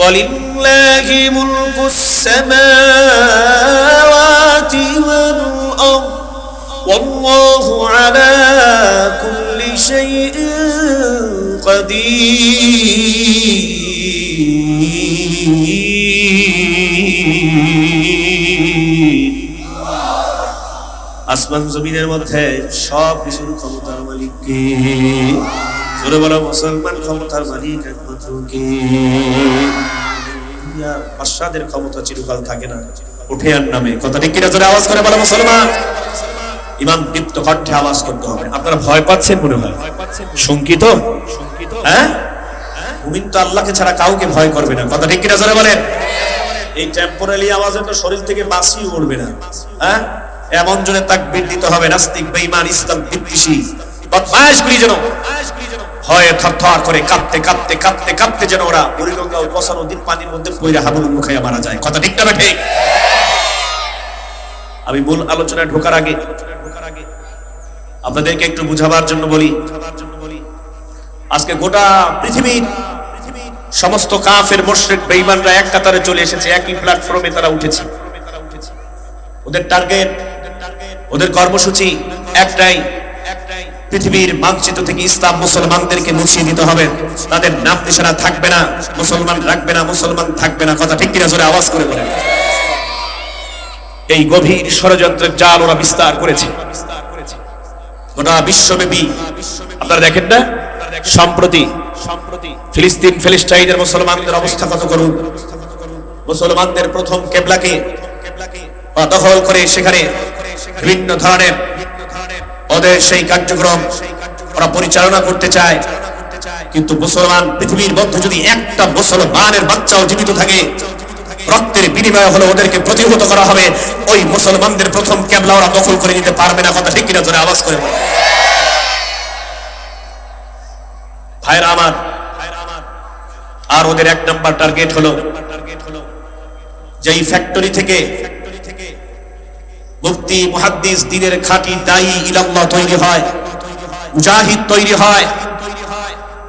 ওয়ালিল্লাহি মুলকুস সামাওয়াতি ওয়াল আরদ ওয়াল্লাহু আলা কুল্লি শাইইন কাদির। আসমান জমিনের মধ্যে সব কিছুর ক্ষমতার মালিক কে? জোরে বলো মুসলমান, ক্ষমতার মালিক একমাত্র কে? বাদশাদের ক্ষমতা চিরকাল থাকে না, উঠে আর নামে। কথা ঠিক কিনা? জোরে আওয়াজ করে বলো মুসলমান। ইমাম দীপ্ত কণ্ঠে আওয়াজ করতে হবে। আপনারা ভয় পাচ্ছেন মনে হয়, শঙ্কিত? হ্যাঁ, মুমিন তো আল্লাহকে ছাড়া কাউকে ভয় করবে না। কথা ঠিক কিনা? জোরে বলেন। এই টেম্পোরারি আওয়াজে তো শরীর থেকে বাঁশি উড়বে না। হ্যাঁ, এমন জোরে তাকবীর দিতে হবে, নাস্তিক বেঈমান ইসলাম বিদ্বেষী বদমাশগুলি যেন ভয়ে থরথর করে কাঁপতে কাঁপতে কাঁপতে কাঁপতে যেন ওরা বুড়িগঙ্গা ও পচা নদীর পানির মধ্যে পড়ে হাবুডুবু খাইয়া মারা যায়। কথা ঠিক না ঠিক? আমি মূল আলোচনায় ঢোকার আগে আপনাদেরকে একটু বুঝাবার জন্য বলি, আজকে গোটা পৃথিবীর সমস্ত কাফের মুশরিক বেঈমানরা এক কাতারে চলে এসেছে, একই প্ল্যাটফর্মে তারা উঠেছে। ওদের টার্গেট, ওদের কর্মসূচি একটাই, পৃথিবীর মানচিত্র থেকে ইসলাম মুসলমানদেরকে মুছিয়ে দিতে হবে। তাদের নাম নিশানা থাকবে না, মুসলমান রাখবে না, মুসলমান থাকবে না। কথা ঠিক কিনা? জোরে আওয়াজ করে বলেন। এই গভীর ষড়যন্ত্রের জাল ওরা বিস্তার করেছে গোটা বিশ্বব্যাপী। আপনারা দেখেন না সম্প্রতি ফিলিস্তিনের মুসলমানদের অবস্থা কত করুন। মুসলমানদের প্রথম কেবলাকে দখল করে সেখানে বিভিন্ন ধরনের ওদের সেই কার্যক্রম ওরা পরিচালনা করতে চায়। কিন্তু মুসলমান পৃথিবীর মধ্যে যদি একটা মুসলমানের বাচ্চাও জীবিত থাকে, রক্তের বিনিময় হলো ওদেরকে প্রতিহত করা হবে। ওই মুসলমানদের প্রথম কেবলা ওরা দখল করে নিতে পারবে না। কথা ঠিক কিনা? জোরে আওয়াজ করে বলো। ভাইরা আমার, আর ওদের এক নাম্বার টার্গেট হলো যে এই ফ্যাক্টরি থেকে মুফতি, মুহাদ্দিস, দ্বীনের খাঁটি দায়ী ইলাল্লাহ তৈরি হয়, মুজাহিদ তৈরি হয়,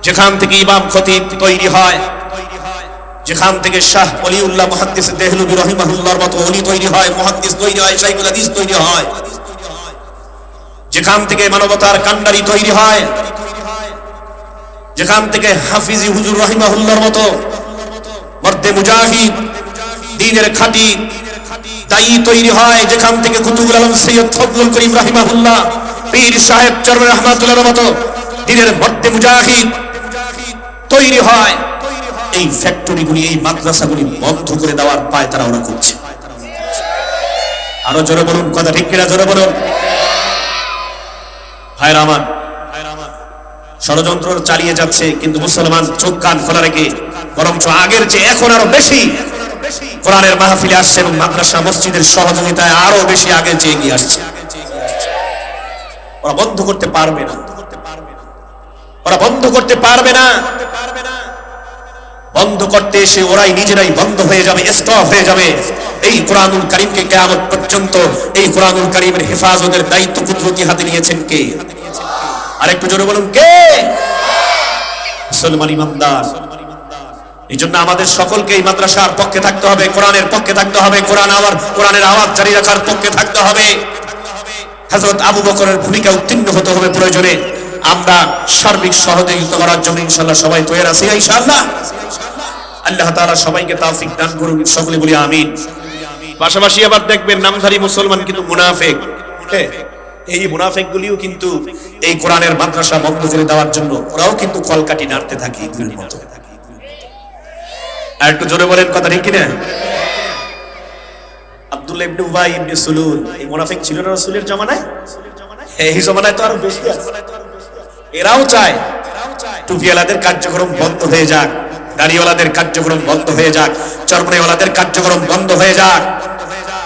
যেখান থেকে ইমাম খতিব তৈরি হয়, যেখান থেকে শাহ ওলিউল্লাহ মুহাদ্দিস দেহলভী রাহিমাহুল্লাহর মতো ওলি তৈরি হয়, মুহাদ্দিস তৈরি হয়, শাইখুল হাদিস তৈরি হয়, যেখান থেকে মানবতার কান্ডারি তৈরি হয়, যেখান থেকে হাফিজি হুজুর রাহিমাহুল্লাহর মতো মর্দে মুজাহিদ, দ্বীনের খাঁটি দায়ী তৈরি হয়, যেখান থেকে কুতুবুল আলম সৈয়দ ফজলুল করিম রাহিমাহুল্লাহ, পীর সাহেব চরমে রহমাতুল্লাহর মতো দ্বীনের মর্দে মুজাহিদ তৈরি হয়। এই ফ্যাক্টরিগুলি, এই মাদ্রাসাগুলি বন্ধ করে দেওয়ার পায় তারা ওরা করছে। আরো জোরে বলুন। কথা ঠিক কিনা? জোরে বলুন। ভাইরা আমার, ষড়যন্ত্র চালিয়ে যাচ্ছে, কিন্তু মুসলমান চোখ কান খোলা রেখে বরঞ্চ আগের চেয়ে এখন আরো বেশি কোরআনের মাহফিলে আসছে এবং মাদ্রাসা মসজিদের সহযোগিতায় আরো বেশি আগের চেয়ে এগিয়ে আসছে। ওরা বন্ধ করতে পারবে না, ওরা বন্ধ করতে পারবে না। বন্ধ করতে এসে ওরাই নিজেরাই বন্ধ হয়ে যাবে, স্টপ হয়ে যাবে। এই কোরআনুল কারীমকে কিয়ামত পর্যন্ত এই কোরআনুল কারীমের হেফাজতের দায়িত্ব কুদরতি হাতে নিয়েছেন কে? আরেকটু জোরে বলুন, কে? মুসলমান ইমানদার। এই জন্য আমাদের সকলকে এই মাদ্রাসার পক্ষে থাকতে হবে, কোরআনের পক্ষে থাকতে হবে, কোরআনের আওয়াজ জারি রাখার পক্ষে থাকতে হবে। হযরত আবু বকরের ভূমিকা উত্তীর্ণ হতে হবে প্রয়োজনে। আমরা সার্বিক সহযোগিতা করার জন্য ইনশাআল্লাহ সবাই তৈরি আছি ইনশাআল্লাহ। আল্লাহ তাআলা সবাইকে তৌফিক দান করুন, সকলে বলি আমিন। পাশাপাশি আবার দেখবেন নামধারী মুসলমান কিন্তু মুনাফিক। এই মুনাফিকগুলিও কিন্তু এই কোরআনের মাদ্রাসা বন্ধ করে দেওয়ার জন্য ওরাও কিন্তু কলকাঠি নাড়তে থাকে ইঁদুরের মতো। আর একটু জোরে বলেন, কথা ঠিক কিনা? আব্দুল্লাহ ইবনে উবাই ইবনে সুলুল এই মুনাফিক ছিল না রাসূলের জামানায়? এই জামানায় তো আরো বেশি আছে। এরাও চায় টুপিওয়ালাদের কার্যক্রম বন্ধ হয়ে যাক, দাড়িওয়ালাদের কার্যক্রম বন্ধ হয়ে যাক, চরমনাইওয়ালাদের কার্যক্রম বন্ধ হয়ে যাক,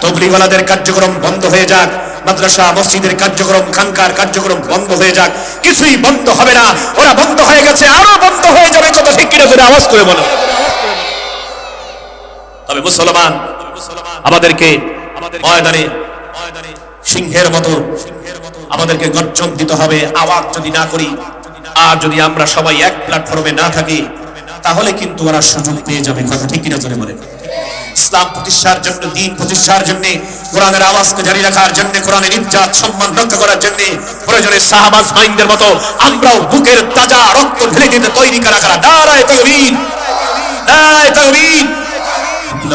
তবলিগওয়ালাদের কার্যক্রম বন্ধ হয়ে যাক, মাদ্রাসা মসজিদের কার্যক্রম, খানকার কার্যক্রম বন্ধ হয়ে যাক। কিছুই বন্ধ হবে না, ওরা বন্ধ হয়ে গেছে, আরো বন্ধ হয়ে যাবে। কথা ঠিক কিনা? জোরে আওয়াজ করে বলো। তবে মুসলমান আমাদেরকে ময়দানে সিংহের মতো আমাদেরকে গর্জন দিতে হবে। আওয়াজ যদি না করি আর যদি আমরা সবাই এক প্ল্যাটফর্মে না থাকি, তাহলে কিন্তু ওরা সুযোগ পেয়ে যাবে। কথা ঠিক কিনা জোরে বলেন। ইসলাম প্রতিষ্ঠার জন্য, দ্বীন প্রতিষ্ঠার জন্য, কোরআনের আওয়াজকে জারি রাখার জন্য, কোরআনের ইজ্জত সম্মান রক্ষা করার জন্য প্রয়োজনে সাহাবা সাইনদের মতো আমরাও বুকের তাজা রক্ত ঢেলে দিতে তৈরি করা। নারায়ে তাকবীর, নারায়ে তাকবীর।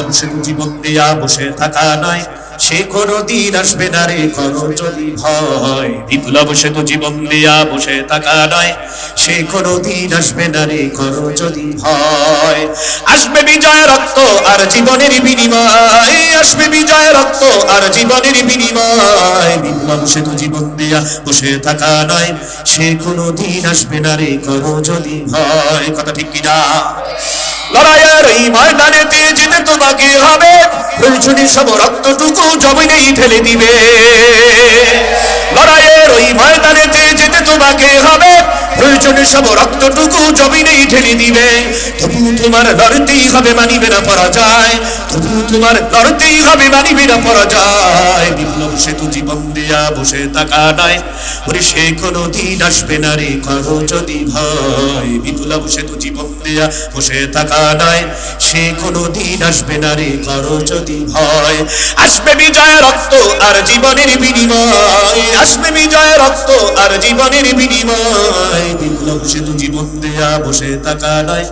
বসে তো জীবন দেয়া বসে থাকা নয়, সে কোনদিন আসবে না রে করো যদি ভয়। বিপ্লব সে তো জীবন দেয়া বসে থাকা নয়, সে কোনদিন আসবে না রে করো যদি ভয়। আসবে বিজয় রক্ত আর জীবনের বিনিময়, আসবে বিজয় রক্ত আর জীবনের বিনিময়। বিপ্লব সে তো জীবন দেয়া বসে থাকা নয়, সে কোনদিন আসবে না রে করো যদি ভয়। কথা ঠিক কিনা? লড়াইয়ের এই ময়দানেতে যেতে তোমাকে হবে, প্রয়োজনে সব রক্তটুকু জমিনেই ঢেলে দিবে। লড়াইয়ের ওই ময়দানেতে যেতে তোমাকে হবে, প্রয়োজনে সব রক্তটুকু জমিনেই ঢেলে দিবে। তবু তোমার লড়তেই হবে, মানিবে না পরাজয়। তবু তোমার লড়তেই হবে, মানিবে না পরাজয়। বিপ্লব সে তো জীবন দেয়া বসে থাকা নয়, ওরে সে কোনদিন আসবে না রে করো যদি ভয়। বিপ্লব সে তো জীবন দেয়া বসে থাকা নয়, সে কোনদিন আসবে না রে করো যদি ভয়। আসবে বিজয় রক্ত আর জীবনের বিনিময়, আসবে বিজয় রক্ত আর জীবনের বিনিময়। বিপ্লব সে তো জীবন দেয়া বসে থাকা নয়,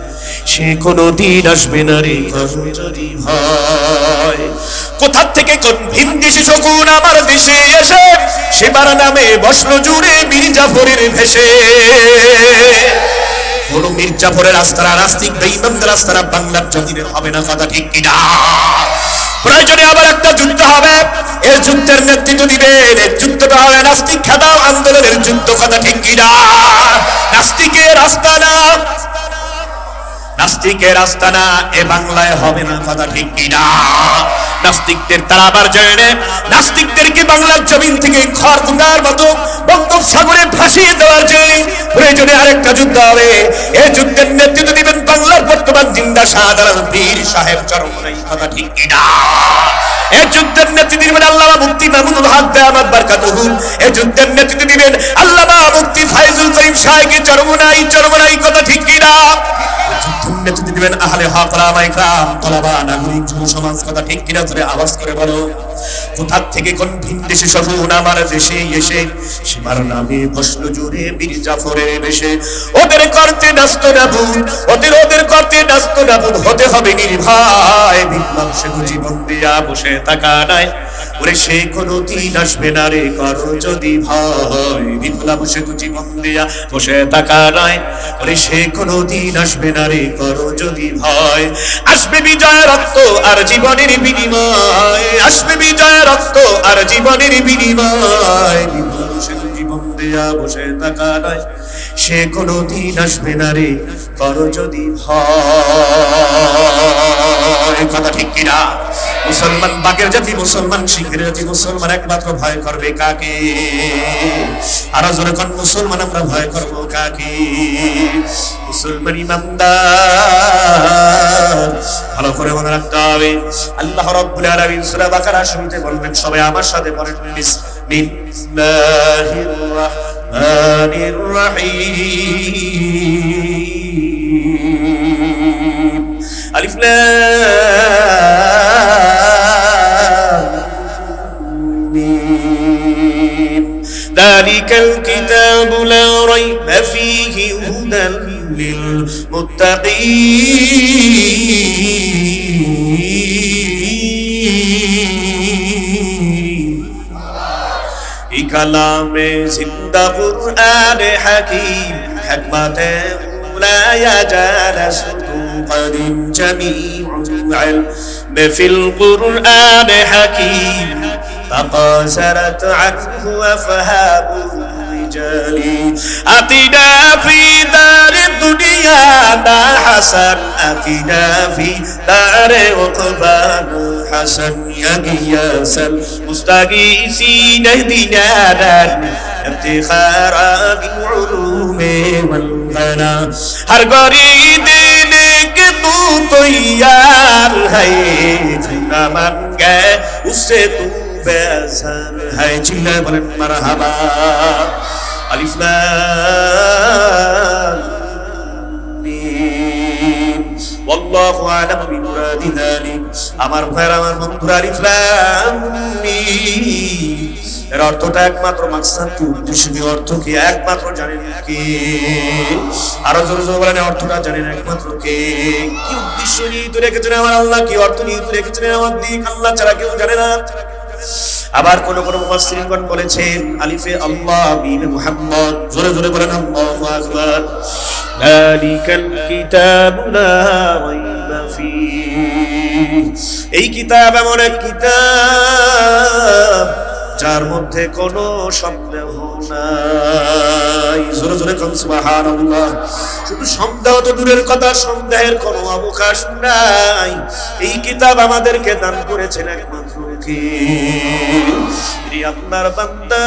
সে কোনদিন আসবে না রে করো যদি ভয়। কোথা থেকে কোন ভিন দেশে শকুন আমার দেশে এসে, সেবার নামে বসলো জুড়ে মীর জাফরের ভেসে। কোন মীর জাফরের রাস্তারা, নাস্তিক বেঈমানদের রাস্তারা বাংলার জমিনে হবে না। কথা ঠিক কিনা? প্রয়োজনে আবার একটা যুদ্ধ হবে, এর যুদ্ধের নেতৃত্ব দিবেন। এর যুদ্ধটা হবে নাস্তিক খেদাও আন্দোলনের যুদ্ধ। কথা ঠিক কিনা? নাস্তিকের আস্তানা, নাস্তিকের আস্তানা এ বাংলায় হবে না। কথা ঠিক কিনা? নাস্তিকদের তারাবার জন্য, নাস্তিকদেরকে বাংলার জমিন থেকে খড়কুটার মতো বঙ্গোপসাগরে ভাসিয়ে দেওয়ার জন্য প্রয়োজনে আরেকটা যুদ্ধ হবে। এই যুদ্ধের নেতৃত্ব দিবেন বাংলার বর্তমান জিন্দা শাহজালাল পীর সাহেব চরমনাই। কথা ঠিক কিনা? এই যুদ্ধের নেতৃত্ব দিবেন আল্লামা মুফতি মাহমুদুল হক দামাত বারকাতুহু। এই যুদ্ধের নেতৃত্ব দিবেন আল্লামা মুফতি ফাইজুল করিম সাহেব চরমনাই, চরমনাই। কথা ঠিক কিনা? নেতৃত্ব দিবেন আহলে হক ওলামায়ে কেরাম, তোলাবা, নাগরিক, যুব সমাজ। কথা ঠিক কিনা ধরে আওয়াজ করে বলো। কোথা থেকে কোন ভিন দেশে শকুন আমার দেশে এসে, সীমার নামে বসলো জুড়ে মীর জাফরের বেশে। ওদের করতে নাস্ত নাবুদ, ওদের করতে নাস্ত নাবুদ হতে হবে নির্ভয়। বিপ্লব সে তো জীবন দেয়া বসে থাকা নয়, ওরে সে কোনদিন আসবে না রে করো যদি ভয়। বিপ্লব সে তো জীবন দেয়া বসে থাকা নয়, ওরে সে কোনদিন আসবে না রে করো যদি ভয়। আসবে বিজয় রক্ত আর জীবনের বিনিময়, আসবে বিজয় রক্ত আর জীবনের বিনিময়। বিপ্লব সে তো জীবন দেয়া বসে থাকা নয়, সে কোনদিন আসবে না রে করো যদি ভয়। কথা ঠিক কিনা? মুসলমান বাকের জাতি, মুসলমান শিখের জাতি, মুসলমান একমাত্র ভয় করবে কাকে? আর জোরে কোন মুসলমান আমরা ভয় করবো কাকে? মুসলমান ইমানদার ভালো করে মনে রাখতে হবে। আল্লাহ রাব্বুল আলামিন সূরা বাকারা শুরুতে বলবেন, সবাই আমার সাথে পড়েন, বিসমিল্লাহির রাহমানির রাহিম। আলিফ লাম মিম। যালিকাল কিতাবু লা রাইবা ফীহি হুদাল লিলমুত্তাকিন। কালামে জিন্দা কুরআন হাকীম, হিকমতে লা ইয়াজালাসু قديم جميع العلم في القرآن حكيم، تقاصرت عنه أفهام الرجال. أتنا في دار الدنيا ما حسن، أتنا في دار عقبانا حسن. يا غياث المستغيثين اهدنا افتخارا بالعلوم والغنى. हर गौरी देने के तू तो यार है, जितना मन गए उससे तू बेअसर है. चिल्लाए बोलें मरहबा. अलिफ लाम मीम. আল্লাহু আ'লামু বিমুরাদি যালিক। আমার ভাইরা, আমার বন্ধুরা, আলিফ লাম মিম এর অর্থটা একমাত্র মাকসাদ কি, উদ্দেশ্য কি, অর্থ কি একমাত্র জানেন কে? আরো জোরে জোরে বলেন, অর্থটা জানেন একমাত্র কে? কি উদ্দেশ্য নিয়ে তো রেখেছেন আমার আল্লাহ, কি অর্থ নিয়ে তো রেখেছেন আমার দিন, আল্লাহ ছাড়া কেউ জানে না। আবার কোন কোন মুফাসসিরিনগণ বলেছেন আলিফে আল্লাহ, মিমে মুহাম্মদ। জোরে জোরে বলেন আল্লাহু আকবার। যালিকাল কিতাবু লা রাইবা ফীহ, এই কিতাব এমন এক কিতাব যার মধ্যে কোনো সন্দেহ নাই। জোরে জোরে কোন সুবহানাল্লাহ। শুধু সন্দেহ তো দূরের কথা, সন্দেহের কোনো অবকাশ নাই। এই কিতাব আমাদেরকে দান করেছেন একমাত্র কে? আপনার বান্দা,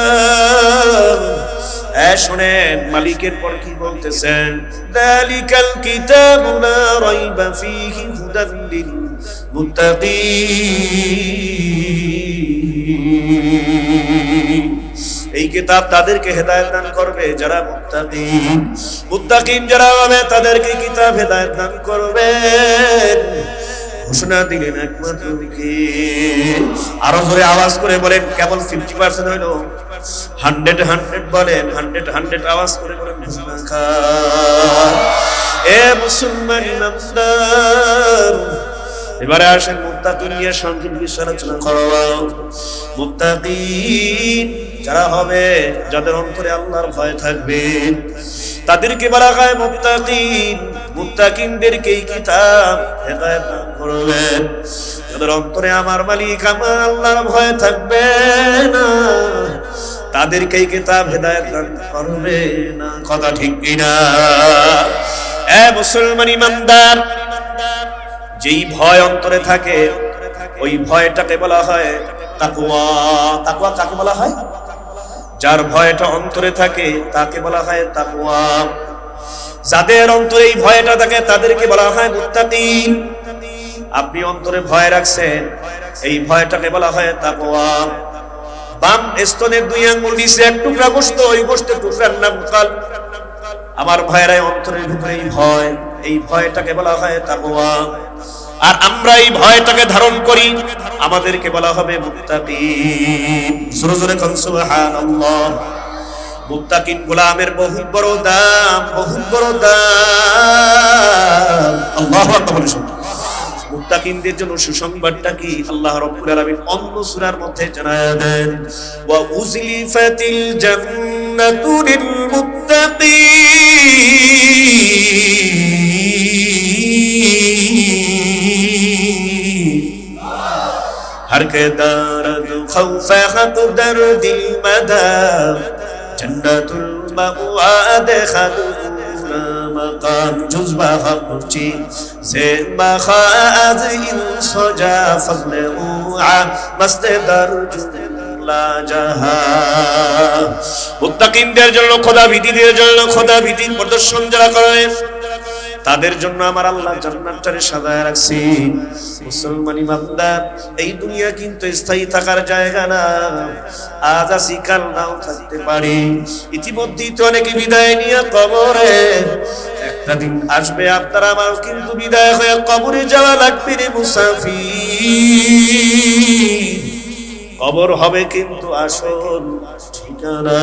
শোনেন মালিকের পর কি বলতেছেন, যালিকাল কিতাবু লা রাইবা ফীহি হুদাল লিল মুত্তাকিন। এই কিতাব তাদেরকে হেদায়েত দান করবে যারা মুত্তাকিন। মুত্তাকিন যারা হবে তাদেরকে কিতাব হেদায়েত দান করবে। ঘোষণা দিলেন একমাত্র কে? আরো জোরে আওয়াজ করে বলেন, কেবল 50% হইল? 100 বলেন, 100 আওয়াজ করে বলেন। এ মুসলমান ইমানদার, এবারে আসেন মুত্তাকিন নিয়ে সংক্ষিপ্ত কিছু আলোচনা করব। মুত্তাকিন যারা হবে, যাদের অন্তরে আল্লাহর ভয় থাকবে, তাদেরকে বলা হয় মুত্তাকিন। মুত্তাকিনদেরকে এই কিতাব হেদায়েত দান করবেন। যাদের অন্তরে আমার মালিক আমার আল্লাহর ভয় থাকবে না, তাদেরকে এই কিতাব হেদায়েত দান করবে না। কথা ঠিক কিনা? এ মুসলমান ইমানদার, যেই ভয় অন্তরে থাকে ওই ভয়টাকে বলা হয় তাকওয়া। তাকওয়া কাকে বলা হয়? যার ভয়টা অন্তরে থাকে তাকে বলা হয় তাকওয়া। যাদের অন্তরে এই ভয়টা থাকে তাদেরকে বলা হয় মুত্তাকিন। আপনি অন্তরে ভয় রাখছেন, এই ভয়টাকে বলা হয় তাকওয়া। বাম স্তনের 2 আঙ্গুল নিচে এক টুকরা গোশত, ওই গোশতের টুকরার নাম কাল। আমার ভাইয়েরা, অন্তরের ভিতরে এই ভয়, এই ভয়টাকে বলা হয় তাকওয়া। আর আমরা এই ভয়টাকে ধারণ করি, আমাদেরকে বলা হবে মুত্তাকিন। জোরে জোরে কোন সুবহানাল্লাহ। মুত্তাকিন গোলামের বহুত বড় দাম, বহুত বড় দাম। আল্লাহু আকবার। মুত্তাকিনদের জন্য সুসংবাদটা কি? আল্লাহ রাব্বুল আলামিন অন্য সূরার মধ্যে জানায়া দেন, ওয়া উযলিফাতিল জান্নাতু লিল মুত্তাকিন। हर के दर्द खौफ दर्द मदा जन्नतुल मवाद खदूना मकाम जुज़बा खमुची से मखाज इन सजा फज़ल उआ मस्त दर्ज ला जहा। মুত্তাকিনদের জন্য, খোদা ভীতিদের জন্য, খোদা ভীতির প্রদর্শন যারা করে তাদের জন্য আমার আল্লাহ জান্নাতটারে সাজায় রাখছি। মুসলমান ইমানদার, এই দুনিয়া কিন্তু স্থায়ী থাকার জায়গা না। আজ আছি, কাল নাও থাকতে পারি। ইতিমধ্যেই তো অনেকে বিদায় নিয়ে কবরে, একটা দিন আসবে আপনার আমার কিন্তু বিদায় হয়ে কবরে যাওয়া লাগবে রে মুসাফির। কবর হবে কিন্তু আসল ঠিকানা।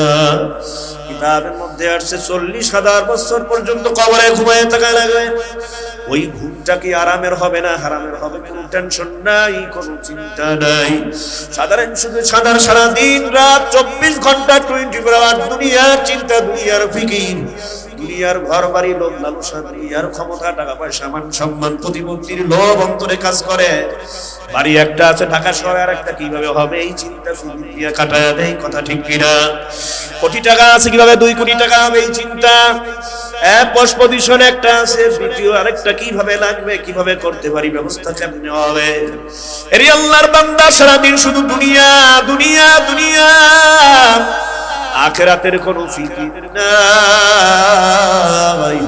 কিতাবের মধ্যে আসছে 40,000 বছর পর্যন্ত কবরে ঘুমায় থাকা লাগবে। ওই ঘুমটা কি আরামের হবে না হারামের হবে? কোনো টেনশন নাই, কোনো চিন্তা নাই। সাধারণ শুধু সারা দিন রাত 24 ঘন্টা 24 আওয়ার দুনিয়ার চিন্তা, দুনিয়ার ফিকির, দুনিয়ার ঘর বাড়ি, লোভ লালসা, দুনিয়ার ক্ষমতা, টাকা পয়সা, মান সম্মান, প্রতিপত্তির লোভ অন্তরে কাজ করে। বাড়ি একটা আছে ঢাকা শহরে, আর একটা কিভাবে হবে এই চিন্তা দিয়ে কাটায় দেয়। কথা ঠিক কিনা? কোটি টাকা আছে, কিভাবে 2 কোটি টাকা হবে এই চিন্তা। পোস্ট পজিশন একটা আছে, দ্বিতীয় আরেকটা কিভাবে লাগবে, কিভাবে করতে পারি, ব্যবস্থা কেমনে হবে। এর আল্লাহর বান্দা সারাদিন শুধু দুনিয়া দুনিয়া দুনিয়া, আখিরাতের কোনো ফিকির নাই।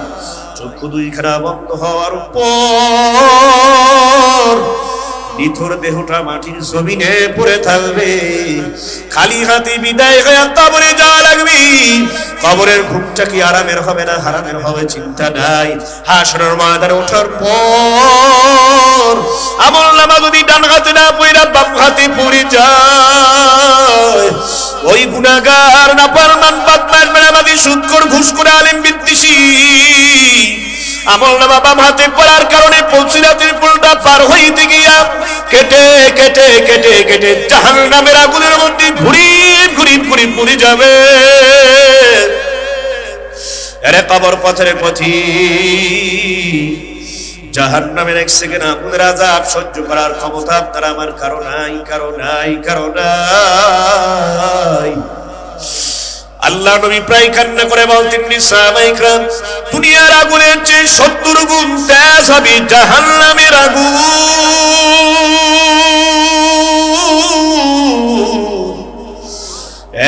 চক্ষু 2খানা বন্ধ হওয়ার পর নিথর দেহটা মাটির জমিনে পড়ে থাকবে, খালি হাতে বিদায় হয়ে কবরে যাওয়া লাগবে। কবরের ঘুমটা কি আরামের হবে না হারামের হবে চিন্তা নাই। হাসরের ময়দানে ওঠার পর আমলনামা যদি ডান হাতে না পড়া বাম হাতে পড়ে যায়, ওই গুনাহগার নাফরমান বদমাশ বেনামাজি সুদখোর ঘুষখোর আলেম বিদ্বেষী আমলনামা বাম হাতে পড়ার কারণে পৌঁছিরাতের পুলটা পার হইতে গিয়া কেটে কেটে কেটে কেটে জাহান্নামের আগুনের মধ্যে ঘুরি ঘুরি ঘুরি পুড়ে যাবে। আরে কবর পথের পথি জাহান্নামের এক সেকেন্ড আগুনের আযাব সহ্য করার ক্ষমতা আপনার আমার কারো নাই, কারো নাই, কারো নাই। আল্লাহ নবী প্রায় কান্না করে বলতেন, সাহাবায়ে কেরাম, দুনিয়ার আগুনের চেয়ে 70 গুণ তেজ হবে জাহান্নামের আগুন।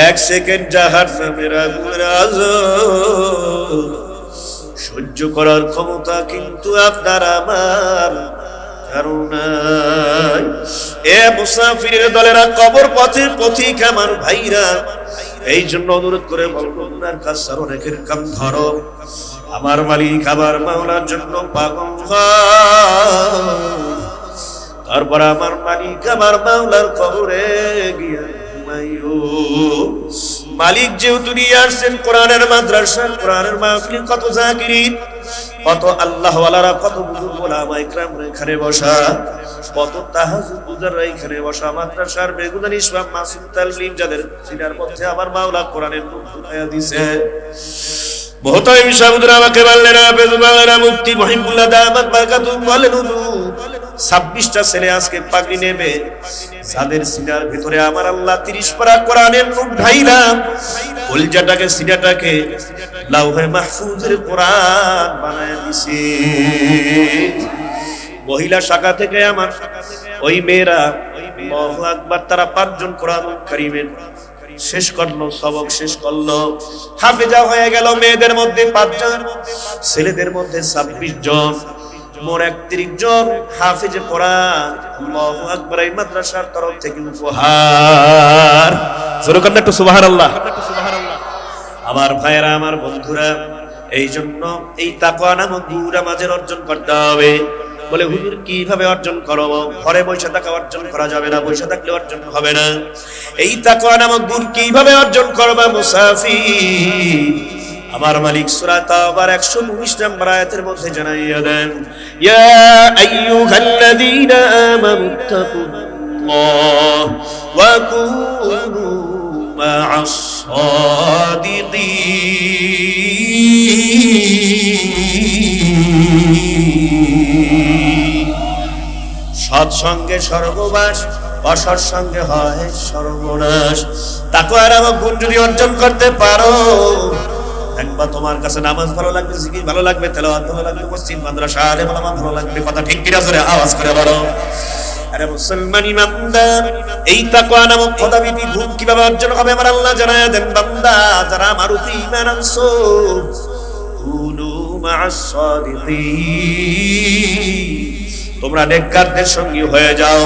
এক সেকেন্ড জাহান্নামের আগুনের আযাব সহ্য করার ক্ষমতা কিন্তু আপনার আমার কারো নাই। এ মুসাফিরের দলেরা, কবর পথের পথিক আমার ভাইরা, এই জন্য অনুরোধ করে বলবো, আপনার কাছে অনেকের কাম ধরো, আমার মালিক আমার মাওলার জন্য পাগল হয়, তারপর আমার মালিক আমার মাওলার কবরে গিয়া ঘুমাইও। মালিক যেহেতু নিয়ে আসছেন কোরআনের মাদ্রাসা, কোরআনের মাহফিল, কত জাকিরিন, কত আল্লাহওয়ালারা, কত বুজুর্গ ওলামা ইকরামরা এখানে বসা, কত তাহাজ্জুদ গুজাররা এখানে বসা, মাদ্রাসার বেগুনা ইসলাম মাসুম তালিম যাদের সিনার মধ্যে আমার মাওলা কোরআনের নূর ফুটাইয়া দিয়েছে। মহতামিম সাহেবরা আমাকে বললেন, বেজুবাংলা মুফতি মহিবুল্লাহ দামাত বারাকাতুহু বলেন, হুজুর 26টা ছেলে আজকে পাগড়ি নেবে, যাদের সিনার ভিতরে আমার আল্লাহ 30 পারা কোরআনের নূর ঢাইলাম, কলজাটাকে সিনাটাকে লাউহে মাহফুজের কোরআন বানায় দিছে। মহিলা শাখা থেকে আমার ওই মেয়েরা, আল্লাহু আকবার, তারা 5 জন কোরআনুল কারীমের শেষ করলো, সবক শেষ করলো, হাফেজা হয়ে গেল। মেয়েদের মধ্যে 5 জন, ছেলেদের মধ্যে 26 জন, মোট 31 জন হাফেজে কোরআন। আল্লাহু আকবার, এই মাদ্রাসার তরফ থেকে উপহার। জোরে কান্না একটু সুবহানাল্লাহ। আমার ভাইয়েরা, আমার বন্ধুরা, এই জন্য এই তাকওয়া নামক গুণ আমাদের অর্জন করতে হবে। বলে হুজুর কিভাবে অর্জন করব? ঘরে বসে থাকা অর্জন করা যাবে না, বসে থাকলে অর্জন হবে না। এই তাকওয়া নামক গুণ কিভাবে অর্জন করবা মুসাফির? আমার মালিক সূরা তাওবার 119 নম্বর আয়াতের মধ্যে জানাইয়া দেন, ইয়া আইয়ুহাল্লাযীনা আমানুত্তাকুল্লাহ ওয়া কুনু মা'আস সাদিকিন। সৎসঙ্গে স্বর্গবাস, অসৎসঙ্গে হয় সর্বনাশ। তাকওয়ার নামক গুণ যদি অর্জন করতে পারো, একবার তোমার কাছে নামাজ ভালো লাগবে, জিকির ভালো লাগবে, তেলাওয়াত ভালো লাগবে, মসজিদ মাদ্রাসা আলেম ওলামা ভালো লাগবে। কথা ঠিক কিনা? জোরে আওয়াজ করে বলো। আরে মুসলমান ইমানদার, এই তাকওয়া নামক খোদাবিধি গুণ কিভাবে অর্জন হবে আমার আল্লাহ জানায়া দেন। বান্দা, যারা আমার উপরে ঈমান আনছো, কুনু মা'আস সাদিকিন, তোমরা নেককারদের সঙ্গী হয়ে যাও,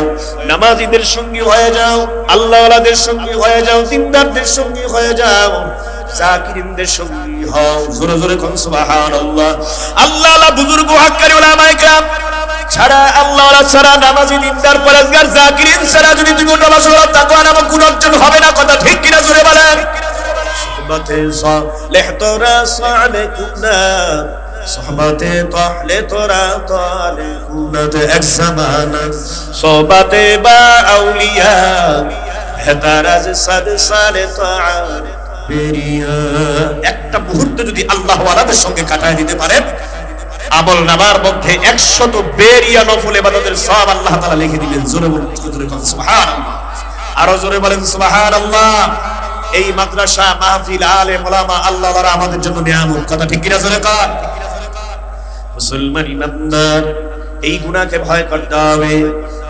নামাজীদের সঙ্গী হয়ে যাও, আল্লাহওয়ালাদের সঙ্গী হয়ে যাও, দিনদারদের সঙ্গী হয়ে যাও, জাকিরিনদের সঙ্গী হও। জোরে জোরে কোন সুবহানাল্লাহ। আল্লাহওয়ালা বুজুর্গ হক্কানি উলামায়ে কেরাম ছাড়া, আল্লাহওয়ালা ছাড়া, নামাজি দিনদার পরেজগার জাকিরিন ছাড়া যদি তুমি নামাজ পড়ো, তাকওয়া নামক গুণ অর্জন হবে না। কথা ঠিক কিনা? জোরে বলেন। সুহবতে সালেহ তোরা সালেকুনা, সোহবতে তাহলে তোরা তালেকুনাত এক জামানা, সোহবতে বা আউলিয়া হেদারাজ সাদ সালে তাআল বেরিয়া। একটা মুহূর্ত যদি আল্লাহওয়ালাদের সঙ্গে কাটায় দিতে পারেন, আমল নামার মধ্যে 100 বেরিয়া নফল ইবাদতের সওয়াব আল্লাহ তাআলা লিখে দিবেন। জোরে বলেন সুবহানাল্লাহ। আরো জোরে বলেন সুবহানাল্লাহ। এই মাদ্রাসা, মাহফিল, আলেম ওলামা, আল্লাহওয়ালা আমাদের জন্য নিয়ামত। কথা ঠিক কিনা? জোরে কর। মুসলমান ইমানদার, এই গুনাহকে ভয় করতে হবে।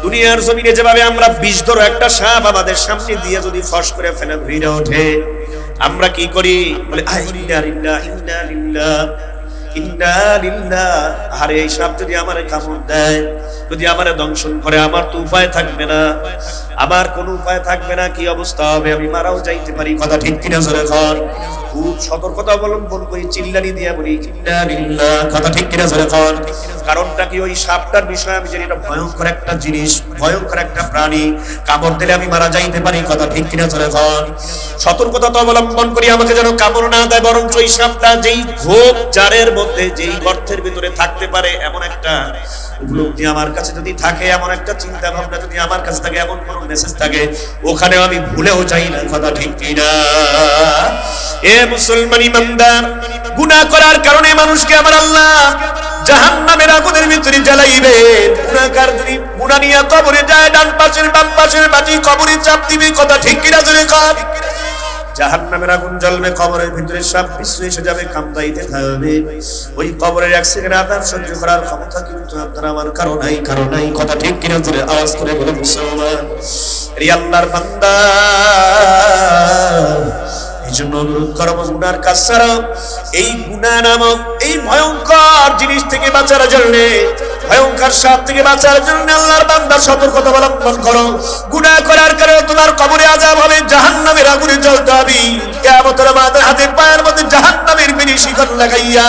দুনিয়ার জমিনে যেভাবে আমরা 20 ধরো একটা সাপ আমাদের সামনে দিয়ে যদি ফস করে ফেলে ভিড়ে ওঠে, আমরা কি করি? বলে ইন্না লিল্লাহি ইন্না লিল্লাহ। ইন্না লিল্লাহ। আরে এই সাপ যদি আমারে কামড় দেয়, যদি আমারে দংশন করে, আমার তো উপায় থাকবে না, আমার কোনো উপায় থাকবে না, কি অবস্থা হবে, আমি মারাও যাইতে পারি। কথা ঠিক কিনা জোরে কর। খুব সতর্কতা অবলম্বন করি, চিল্লানি দিয়ে বলি ইন্না লিল্লাহ। কথা ঠিক কিনা জোরে কর। কারণটা কি, ওই সাপটার বিষয় আমি জানি, এটা ভয়ঙ্কর একটা জিনিস, ভয়ঙ্কর একটা প্রাণী, কামড় দিলে আমি মারা যাইতে পারি। কথা ঠিক কিনা জোরে কর। সতর্কতা তো অবলম্বন করি, আমাকে যেন কামড় না দেয়, বরং ওই সাপটা যেই ঝোপ জারের মধ্যে, যেই গর্তের ভিতরে থাকতে পারে, এমন একটা উপলব্ধি আমার কাছে যদি থাকে, এমন একটা চিন্তা ভাবনা যদি আমার কাছে থাকে, এমন কোন মেসেজ থাকে, ওখানে আমি ভুলেও যাই না। কথা ঠিক কিনা? এ মুসলমান ইমানদার, গুনাহ করার কারণে মানুষকে আমার আল্লাহ জাহান্নামের আগুনের ভিতরে জ্বালাইবে। গুনাহগার যদি গুনাহ নিয়ে কবরে যায়, ডান পাশের বাম পাশের মাটি কবরে চাপ দিবে। কথা ঠিক কিনা জোরে কর। জাহান্নামের আগুন জ্বলবে, কবরের ভিতরে সব কিছু এসে যাবে, কামড়াইতে থাকবে। ওই কবরের এক সেকেন্ড আঘাত সহ্য করার ক্ষমতা কিন্তু আপনার আমার কারো নাই, কারো নাই। কথা ঠিক কিনা জোরে আওয়াজ করে বলে মুসলমান। রে আল্লাহর বান্দা, এই জন্য অনুরোধ করবো, গুনার কাজ ছাড়া, এই গুনাহ নামক এই ভয়ঙ্কর জিনিস থেকে বাঁচার জন্য, ভয়ঙ্কর সাপ থেকে বাঁচার জন্য আল্লাহর বান্দা সতর্কতা অবলম্বন করো। গুনাহ করার কারণে তোমার কবরে আযাব হবে, জাহান্নামের আগুনে জ্বলতে হবে। কিয়ামতের মাঠে হাতে পায়ের মধ্যে জাহান্নামের বিড়ি শিকল লাগাইয়া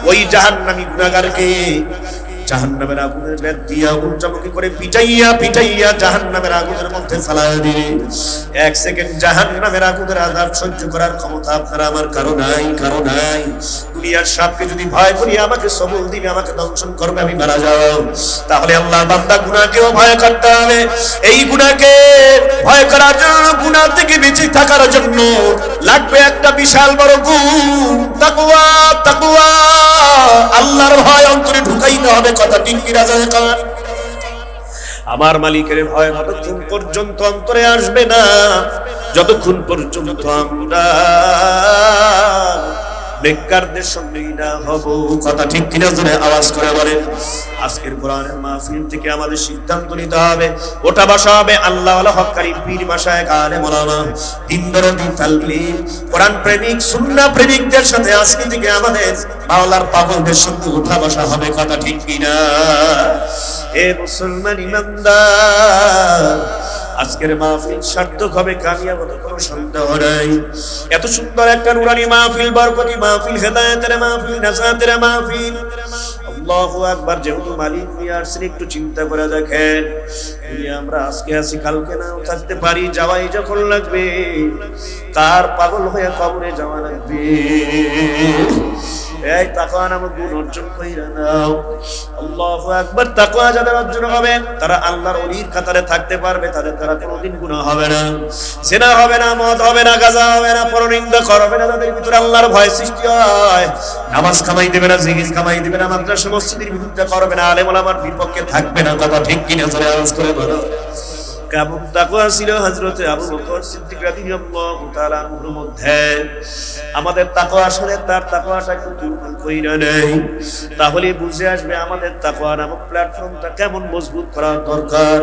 ওই জাহান্নামী গুনাহগারকে জাহান্নামের আগুনের বেত দিয়া উল্টামুখী করে পিটাইয়া পিটাইয়া জাহান্নামের আগুনের মধ্যে ফেলাইয়া দিবে। এক সেকেন্ড জাহান্নামের আগুনের আযাব সহ্য করার ক্ষমতা আপনার আমার কারো নাই, কারো নাই। দুনিয়ার সাপকে যদি ভয় করি, আমাকে সবল দিবে, আমাকে দংশন করবে, আমি মারা যাব, তাহলে আল্লাহর বান্দা গুনাহকেও ভয় করতে হবে। এই গুনাহকে ভয় করার জন্য, গুনাহ থেকে বেঁচে থাকার জন্য লাগবে একটা বিশাল বড় গুণ, তাকওয়া। তাকওয়া, আল্লাহর ভয় অন্তরে ঢুকাইতে হবে। কথা ঠিক কি রাজা? আমার মালিকের ভয় যতক্ষণ পর্যন্ত অন্তরে আসবে না, যতক্ষণ পর্যন্ত আমরা নেককারদের সঙ্গেই না হব। কথা ঠিক কিনা জোরে আওয়াজ করে বলেন। আজকের কোরআনের মাহফিল থেকে আমাদের সিদ্ধান্ত নিতে হবে, ওটা বসা হবে আল্লাহ ওয়ালা হক্কারি পীর মাশায়েখ আলেম ওলামা, দিন দরদি তালবীর কোরআন প্রেমিক সুন্নাহ প্রেমিকদের সাথে আজকে থেকে আমাদের মাওলার পাগলদের সঙ্গে ওঠা বসা হবে। কথা ঠিক কিনা? এ মুসলমান ইমানদার, আজকের মাহফিল সার্থক হবে, কামিয়াব হবে, কোনো সন্দেহ নাই। এত সুন্দর একটা নুরানি মাহফিল, বরকতি মাহফিল, হেদায়েতের মাহফিল, নাজাতের মাহফিল। আল্লাহু আকবার। যেহেতু মালিক নিয়ে আসছেন, একটু চিন্তা করে দেখেন, আমরা আজকে আছি, কালকে নাও থাকতে পারি। যাওয়াই যখন লাগবে, তার পাগল হয়ে কবরে যাওয়া লাগবে। এই তাকওয়া নামক গুণ অর্জন কইরা নাও। আল্লাহু আকবার। তাকওয়া যাদের অর্জন হবে, তারা আল্লাহর ওলির কাতারে থাকতে পারবে, তাদের দ্বারা কোনোদিন গুনাহ হবে না, জিনা হবে না, মদ হবে না, গাঁজা হবে না, পরনিন্দা করবে না। তাদের ভিতরে আল্লাহর ভয় সৃষ্টি হয়। নামাজ কামাই দেবে না, জিকির কামাই দেবে না, মাদ্রাসা মসজিদের বিরুদ্ধে করবে না, আলেম ওলামার বিপক্ষে থাকবে না। কথা ঠিক কিনা জোরে আওয়াজ করে বলো। কেমন তাকওয়া ছিল হযরতে আবু বকর সিদ্দিক রাদিয়াল্লাহু তাআলা আনহুর মধ্যে। আমাদের তাকওয়া আসলে তার তাকওয়াটা একটু দুর্বল কইরা নেই, তাহলে বুঝে আসবে আমাদের তাকওয়া নামক প্ল্যাটফর্মটা কেমন মজবুত করা দরকার।